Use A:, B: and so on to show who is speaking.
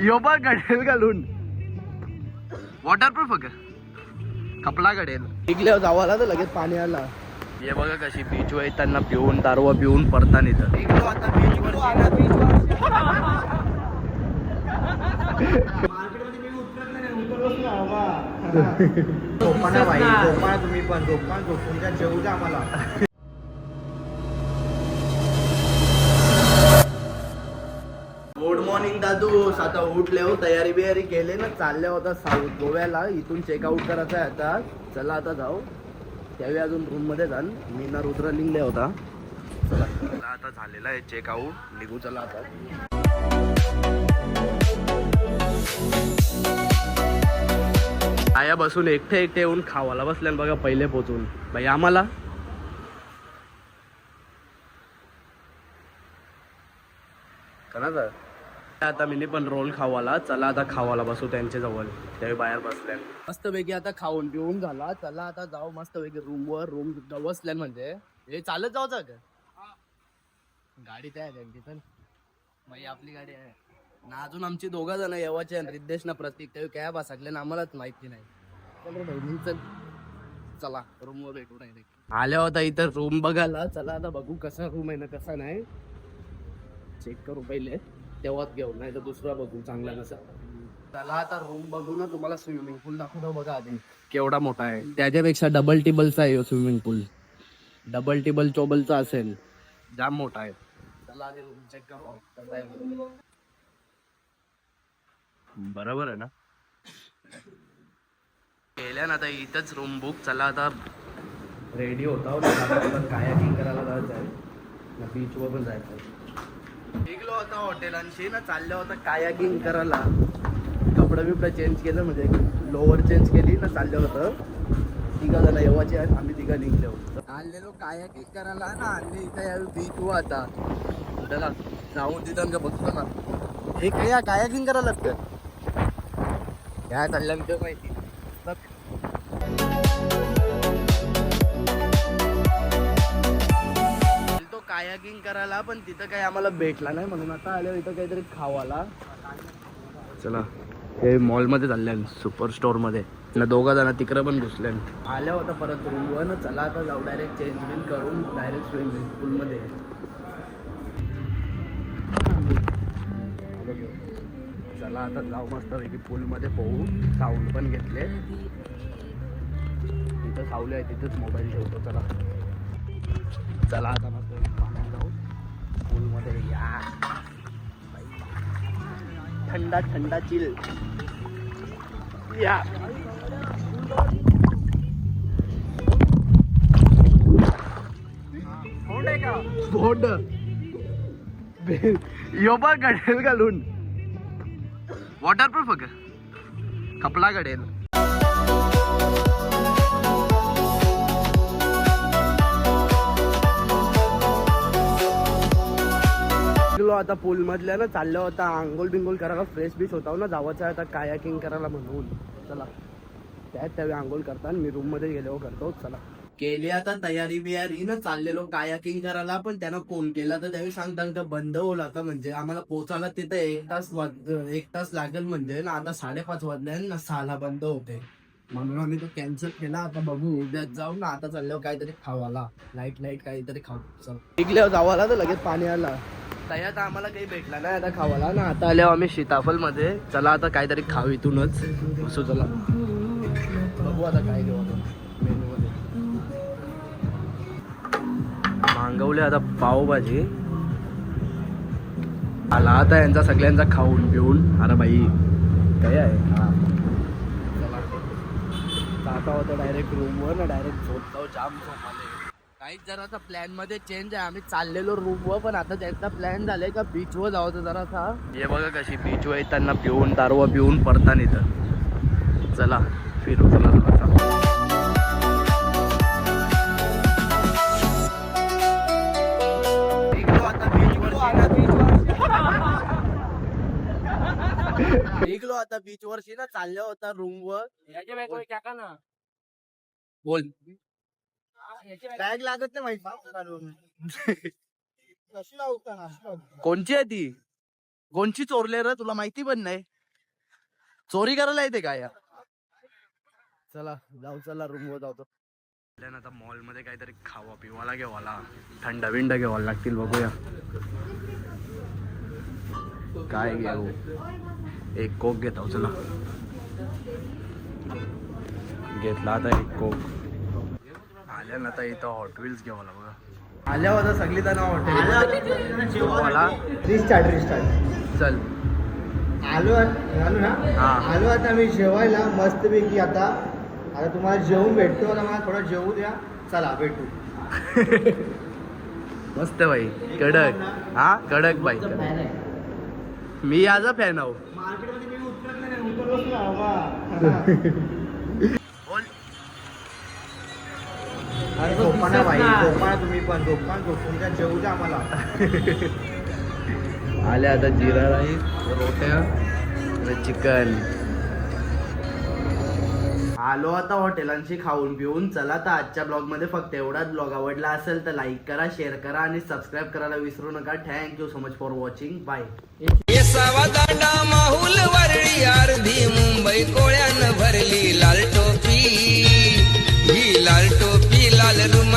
A: यो बघ घडेल घालून वॉटरप्रूफ का कपडा घडेल निघल्यावर जावाला तर लगेच पाणी आला. हे बघा कशी बीच वर येताना पिऊन दारवा पिऊन परताना येतं. निघलो आता बीच तुम्ही पण झोपून द्या जेवू द्या आम्हाला. गुड मॉर्निंग दादू. आता उठले हो तयारी बियारी केले ना चालले होता साऊथ गोव्याला. इथून चेकआउट करायचं आहे आता. चला आता जाऊ. त्यावेळी अजून रूम मध्ये जाण मी ना रुद्र निघले होता. चला आता झालेला आहे चेकआउट. निघू चला आता. आया बसून एकटे एकटे येऊन खावाला बसल्या बघा पहिले पोचून. भाई आम्हाला कणाचा आता मी पण रोल खावाला. चला आता खावाला बसू त्यांच्या जवळ. त्यावेळी बाहेर बसल्या मस्त पैकी. आता खाऊन पिऊन झाला. चला आता जाऊ मस्त पैकी रूमवर. रूम बसल्या म्हणजे हे चालत जाऊचं का गाडी त्या आहे त्यांची. तर भाई आपली गाडी आहे ना. अजून आमची दोघा जण येवाचे रिद्धेश ना प्रतीक. त्यावेळी काय बसकले ना आम्हालाच माहिती नाही. चल चला रूमवर भेटू नाही. आल्या होता इथं रूम बघायला. चला आता बघू कसा रूम आहे ना कसा नाही चेक करू पहिले तेव्हाच घेऊ. नाही तर दुसरा बघू चांगला कसा. चला आता रूम बघू ना. तुम्हाला स्विमिंग पूल दाखवतो बघा आधी केवढा मोठा आहे. त्याच्यापेक्षा डबल टेबलचा आहे स्विमिंग पूल. डबल टेबल चोबलचा असेल. जाम मोठा आहे. चला आधी रूम चेक करू. बरोबर आहे ना. केल्या ना आता इथंच रूम बुक. चला आता रेडी होता कायाकिंग करायला जायचं आहे ना. बीचवर पण जायचं आहे. निघलो होता हॉटेलांशी ना. चाललं होतं कायाकिंग करायला. कपडे बिपडे चेंज केलं म्हणजे लोअर चेंज केली ना. चाललं होतं तिघा जण येवाचे आहेत. आम्ही तिघा निघले होतो. आलेलो कायाकिंग करायला ना. आणि इथं या बीचवर आता त्याला जाऊन तिथं का बघतो ना. हे काय कायाकिंग करायला लागतं काय चाललं मी तर माहिती. तो कायाकिंग करायला पण तिथं काही आम्हाला भेटला नाही. म्हणून आता आलो इथं काहीतरी खावाला. चला हे मॉलमध्ये चालल्या सुपर स्टोअर मध्ये ना. दोघा जण तिकडे पण घुसल्या. आल्या होता परत रूमवर ना. चला आता जाऊ डायरेक्ट चेंज बिन करून डायरेक्ट स्विमिंग पूलमध्ये. चला आता जाऊ मस्त पैकी पूलमध्ये पोहू. साऊंड पण घेतले. तिथं सावली आहे तिथंच मोबाईल ठेवतो. चला चला आता मस्त पाण्यात जाऊ पूलमध्ये. या थंडा थंडा चिल. या बोट यो बघ घडेल घालून वॉटरप्रूफ का कपडा घडेल. आता पूल मधल्या ना चाललं होता आंघोळ बिंगोल करायला. फ्रेश बीच होता ना. जावाचं आता कायाकिंग करायला म्हणून. चला त्यावेळी आंघोळ करता. मी रूम मध्ये गेलो करतो. चला केली आता तयारी बियारी ना. चाललेलो कायाकिंग करायला. पण त्यानं फोन केला तर त्यावेळी सांगता बंद होईल आता. म्हणजे आम्हाला पोहोचायला तिथं एक तास लागेल. म्हणजे ना आता 5:30 वाजले ना. 6ला बंद होते. म्हणून आम्ही तो कॅन्सल केला. आता बघू उद्या जाऊ ना. आता चालल्यावर काहीतरी खावाला लाईट काहीतरी खाऊ. चल निघल्यावर जावाला तर लगेच पाणी आला. तयात आम्हाला काही भेटला नाही आता खावाला ना. आता आल्यावर आम्ही सीताफळ मध्ये. चला आता काहीतरी खाऊ इथूनच असं. चला बघू आता काय घेऊ आपण मेनू मध्ये. मागवले आता पावभाजी. आला आता यांचा सगळ्यांचा खाऊन पिऊन. अरे बाई काय आहे. चला जाता होता डायरेक्ट रूमवर ना. डायरेक्ट झोपतो. जाम झोप आले. काहीच जरासा प्लॅन मध्ये चेंज आहे. आम्ही चाललेलो रूमवर. पण आता त्यांचा प्लॅन झालाय का बीचवर जावं जरासा. हे बघा कशी बीचवर येताना पिऊन दारवा पिऊन परताना येतं. चला फिरू चला जरासा. निघलो आता बीच वरशी ना. चालल्या होता रूम वर. बोल बॅग लागत नाही माहिती. कोणची आहे ती. कोणची चोरले र तुला माहिती पण नाही. चोरी करायला येते काय? चला जाऊ, चला रूम वर जाऊ. आता मॉल मध्ये काहीतरी खावा पिवाला घेवाला, थंड बिंड घेवायला लागतील, बघूया काय घेऊ. एक कोक घेतो, चला घेतला आता एक कोक. आल्या ना आता इथं हॉट व्हील्स घेवाला बघा. आल्या होता सगळी जण हॉटेल
B: रिस्टार्ट
A: चल
B: आलो ना. आलो आता मी जेवायला मस्तपैकी. आता तुम्हाला जेवून भेटतो. आता मला थोडं जेवू द्या. चला भेटू.
A: मस्त बाई, कडक. हा कडक बाई, मी याचा फॅन आहो.
B: मार्केटमध्ये मी उतरलोच ना बाबा.
A: बोल.
B: अरे झोपाना बाई, झोपाना तुम्ही पण. झोपून द्या, जेवू द्या आम्हाला.
A: आल्या आता जिरा राईस, रोट्या आणि चिकन. आलो आता हॉटेलांशी खाऊन पिऊन. चला तर आजच्या ब्लॉग मध्ये फक्त एवढाच. ब्लॉग आवडला असेल तर लाईक करा, शेअर करा आणि सबस्क्राईब करायला विसरू नका. Thank you so much for watching. Bye.
C: Danda Mahul Worli अर्धी मुंबई कोळ्यानं भरली लाल टोपी, ही लाल टोपी लाल रुमाल.